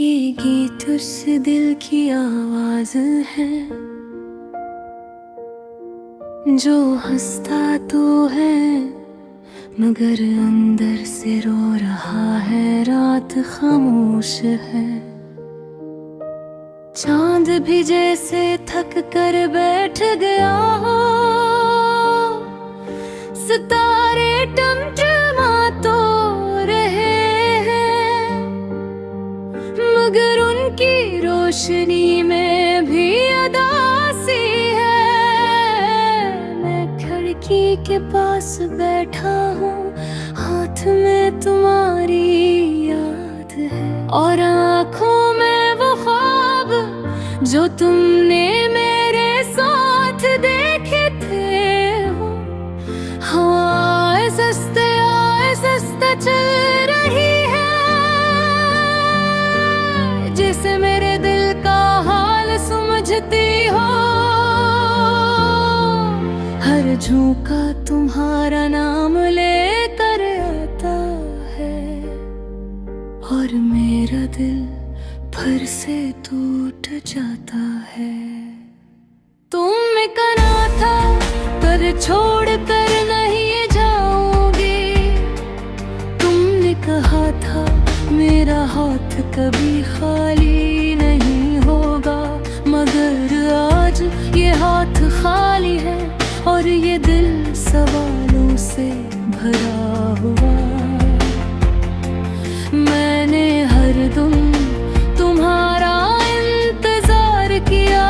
ये गीत उस दिल की आवाज है जो हंसता तो है मगर अंदर से रो रहा है। रात खामोश है, चांद भी जैसे थक कर बैठ गया हो। सितारे टमटमा तो रहे हैं मगर उनकी रोशनी में भी अदासी है। मैं खिड़की के पास बैठा हूँ, हाथ में तुम्हारी याद है और आँखों में वो ख्वाब जो तुमने मेरे साथ देखे थे। हाँ आहिस्ता चल रही है, जैसे मेरे दिल का हाल समझती हो। हर झोंका तुम्हारा नाम लेकर आता है और मेरा दिल फिर से टूट जाता है। तुम कना था पर छोड़ कर नहीं जाओगे। तुमने कहा था मेरा हाथ कभी खाली नहीं होगा मगर आज ये हाथ खाली है और ये दिल सवालों से भरा हुआ। मैंने हरदम तुम्हारा इंतजार किया,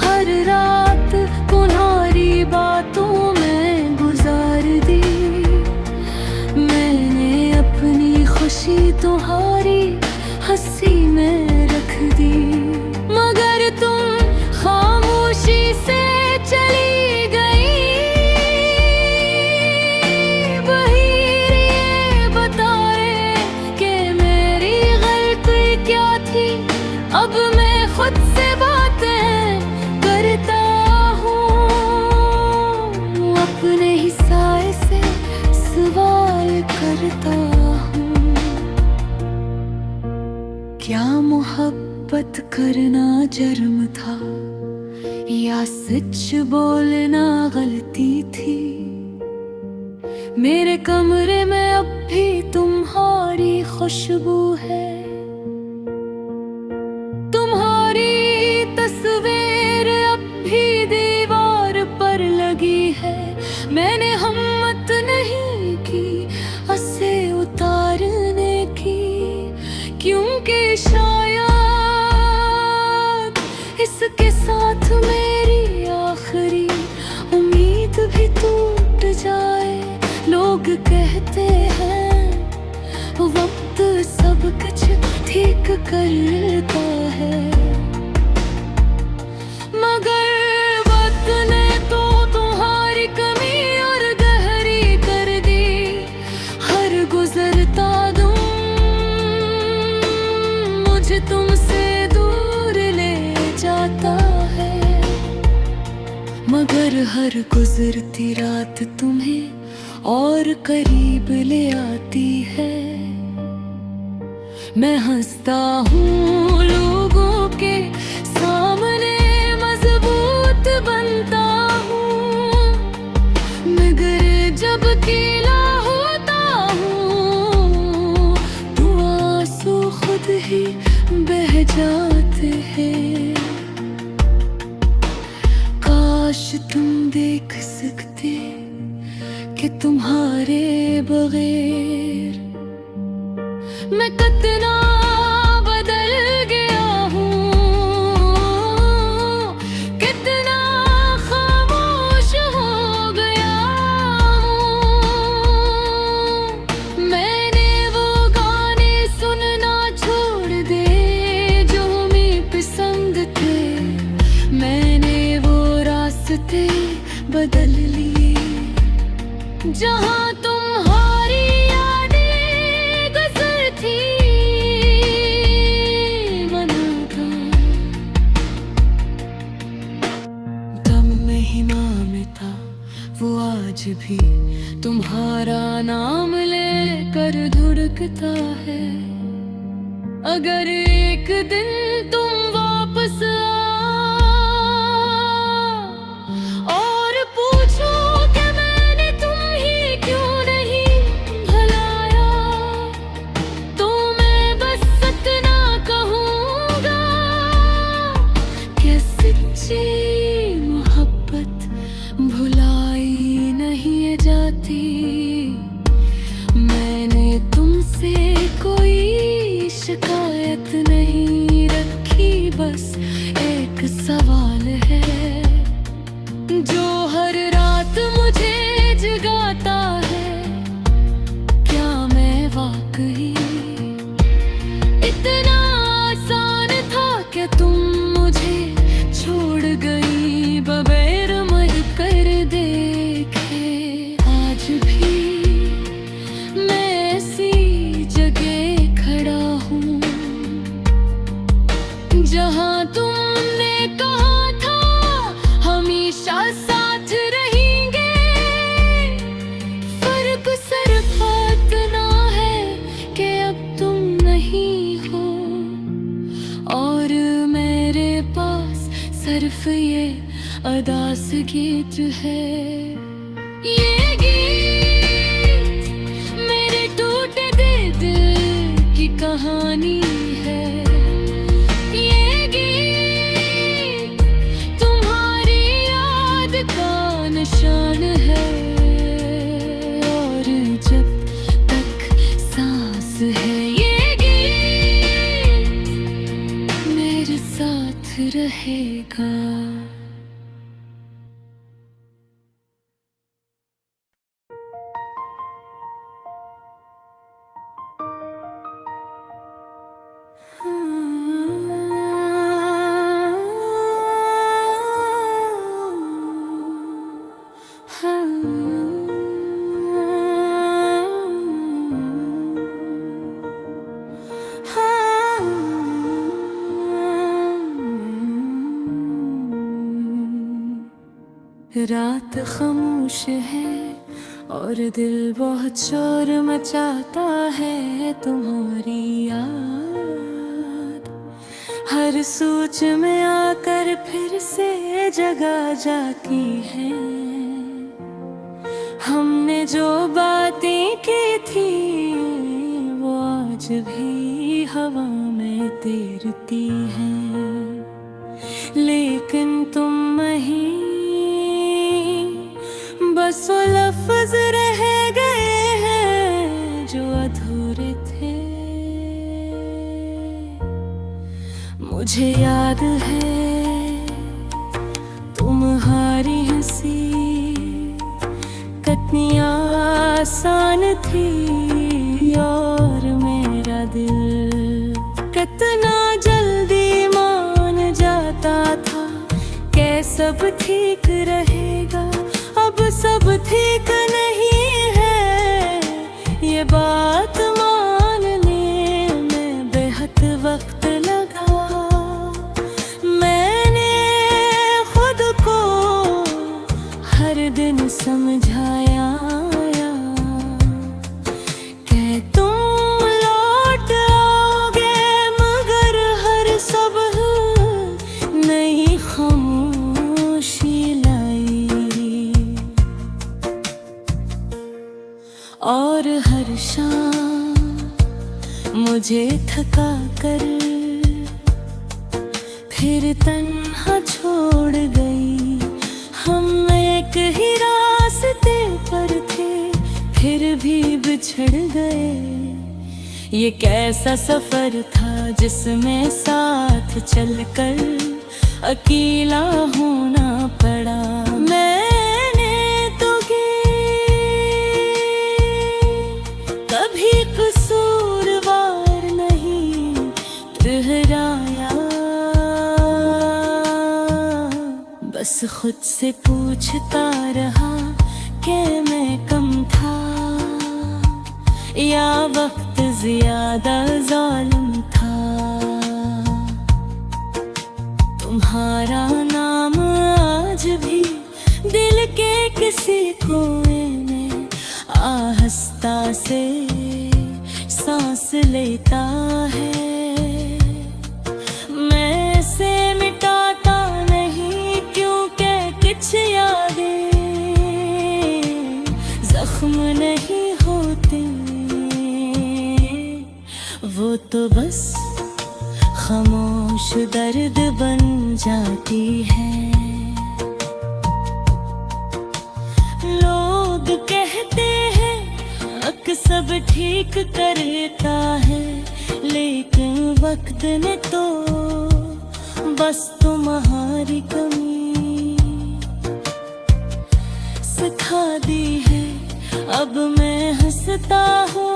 हर रात तुम्हारी बातों में गुजार दी। मैंने अपनी खुशी तुम्हारी हंसी में रख दी मगर तुम खामोशी से चली गई। बहीर ये बताए कि मेरी गलती क्या थी। अब मैं खुद से बातें करता हूँ, अपने ही साए से सवाल करता हूँ। क्या मोहब्बत करना जुर्म था या सच बोलना गलती थी। मेरे कमरे में अब भी तुम्हारी खुशबू है, तुम्हारी तस्वीर अब भी दीवार पर लगी है। मैंने हिम्मत नहीं की उसे उतारने की क्योंकि शायद इसके साथ मेरी आखिरी उम्मीद भी टूट जाए। लोग कहते हैं वक्त सब कुछ ठीक करता है मगर वक्त ने तो तुम्हारी कमी और गहरी कर दी। हर गुजरता दम मुझे तुमसे दूर ले जाता है मगर हर गुजरती रात तुम्हें और करीब ले आती है। मैं हंसता हूँ लोगों के सामने मजबूत बनता हूँ मगर जब अकेला होता हूँ तो आंसू खुद ही बह जाते हैं। काश तुम देख सकते कि तुम्हारे बगैर मैं कितना बदल गया हूँ, कितना खामोश हो गया हूँ। मैंने वो गाने सुनना छोड़ दे जो हमें पसंद थे। मैंने वो रास्ते बदल लिए जहाँ तुम्हारी यादें गुजरती मनाता। दम में हिमा में था वो आज भी तुम्हारा नाम लेकर धुड़कता है। अगर एक दिन तुम वापस और पूछो कि मैंने तुम्हें क्यों नहीं भुलाया, तो मैं बस इतना कहूँगा कि सच्ची मोहब्बत भुलाई नहीं जाती। मैंने तुमसे कोई शिकायत नहीं रखी, बस एक सवाल है जो हर रात मुझे जगाता है। क्या मैं वाकई इतना आसान था कि तुम मुझे छोड़ गई बगैर मर कर देखे? आज भी मैं ऐसी जगह खड़ा हूँ जहाँ तुमने कहा था हमेशा साथ रहेंगे। फर्क सिर्फ इतना है कि अब तुम नहीं हो और मेरे पास सिर्फ ये अदास गीत है। ये गीत मेरे टूटे दिल की कहानी है। ये गीत तुम्हारी याद का निशान है। और जब तक सांस है ये गीत मेरे साथ रहेगा। रात खामोश है और दिल बहुत शोर मचाता है। तुम्हारी याद हर सोच में आकर फिर से जगा जाती है। हमने जो बातें की थी वो आज भी हवा में तैरती हैं, लेकिन तुम नहीं, बस वो लफ्ज रह गए हैं जो अधूरे थे। मुझे याद है तुम्हारी हंसी कितनी आसान थी और मेरा दिल कितना जल्दी मान जाता था कि सब ठीक रहेगा। अब सब ठीक नहीं है, ये बात मानने में बेहद वक्त लगा। मैंने खुद को हर दिन समझाया कि तुम लौट आओगे, मगर हर सुबह नई खामोशी और हर शाम मुझे थका कर फिर तन्हा छोड़ गई। हम एक ही रास्ते पर थे फिर भी बिछड़ गए। ये कैसा सफर था जिसमें साथ चलकर अकेला होना पड़ा। मैंने तो कभी कसूरवार नहीं ठहराया, बस खुद से पूछता रहा कि मैं कम था या वक्त ज्यादा जालिम था। तुम्हारा नाम आज भी दिल के किसी कोने में आहिस्ता से सांस लेता है। तो बस खामोश दर्द बन जाती है। लोग कहते हैं हक सब ठीक करता है, लेकिन वक्त ने तो बस तुम्हारी कमी सिखा दी है। अब मैं हंसता हूँ,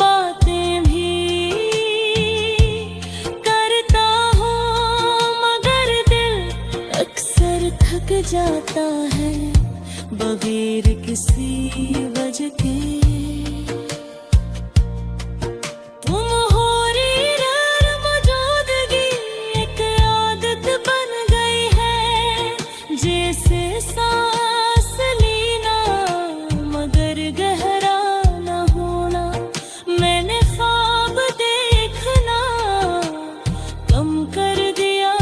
बातें भी करता हूँ, मगर दिल अक्सर थक जाता है बगैर किसी वजह के। जैसे सांस लेना मगर गहरा न होना, मैंने ख्वाब देखना कम कर दिया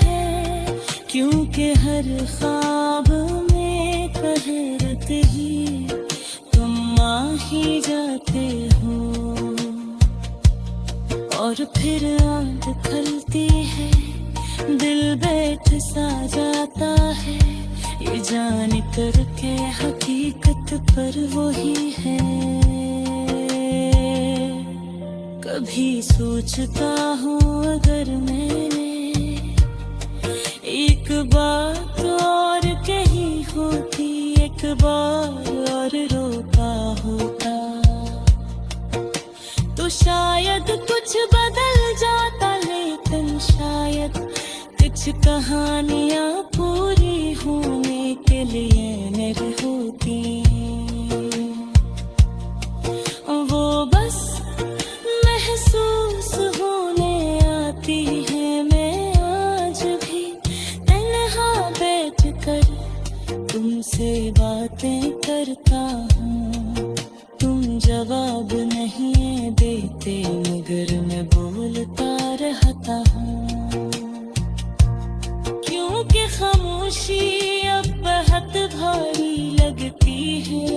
है, क्योंकि हर ख्वाब में कहरत ही तुम आ ही जाते हो। और फिर आँख खलती है, दिल बैठ सा जाता है, ये जान कर के हकीकत पर वही है। कभी सोचता हूँ अगर मैंने एक बात और कही होती, एक बार और रोका होता, तो शायद कुछ बदल जाता। लेकिन शायद कुछ कहानियाँ पूरी होने के लिए नहीं होती, वो बस महसूस होने आती है। मैं आज भी तन्हा बैठ कर तुमसे बातें करता हूँ, तुम जवाब नहीं देते मगर मैं बोलता रहता हूँ, क्योंकि खामोशी अब बहुत भारी लगती है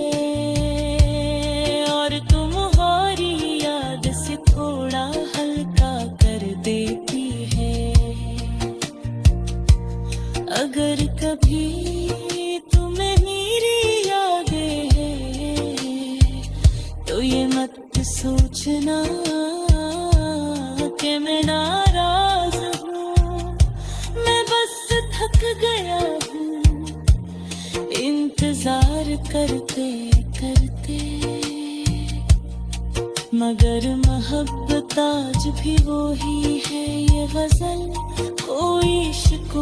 और तुम्हारी याद से थोड़ा हल्का कर देती है। अगर कभी तुम्हें मेरी यादें हैं तो ये मत सोचना कि मैं नाराज हूँ, मैं बस थक गया हूँ इंतजार करते करते। मगर मोहब्बत आज भी वो ही है, ये गजल कोई इश्क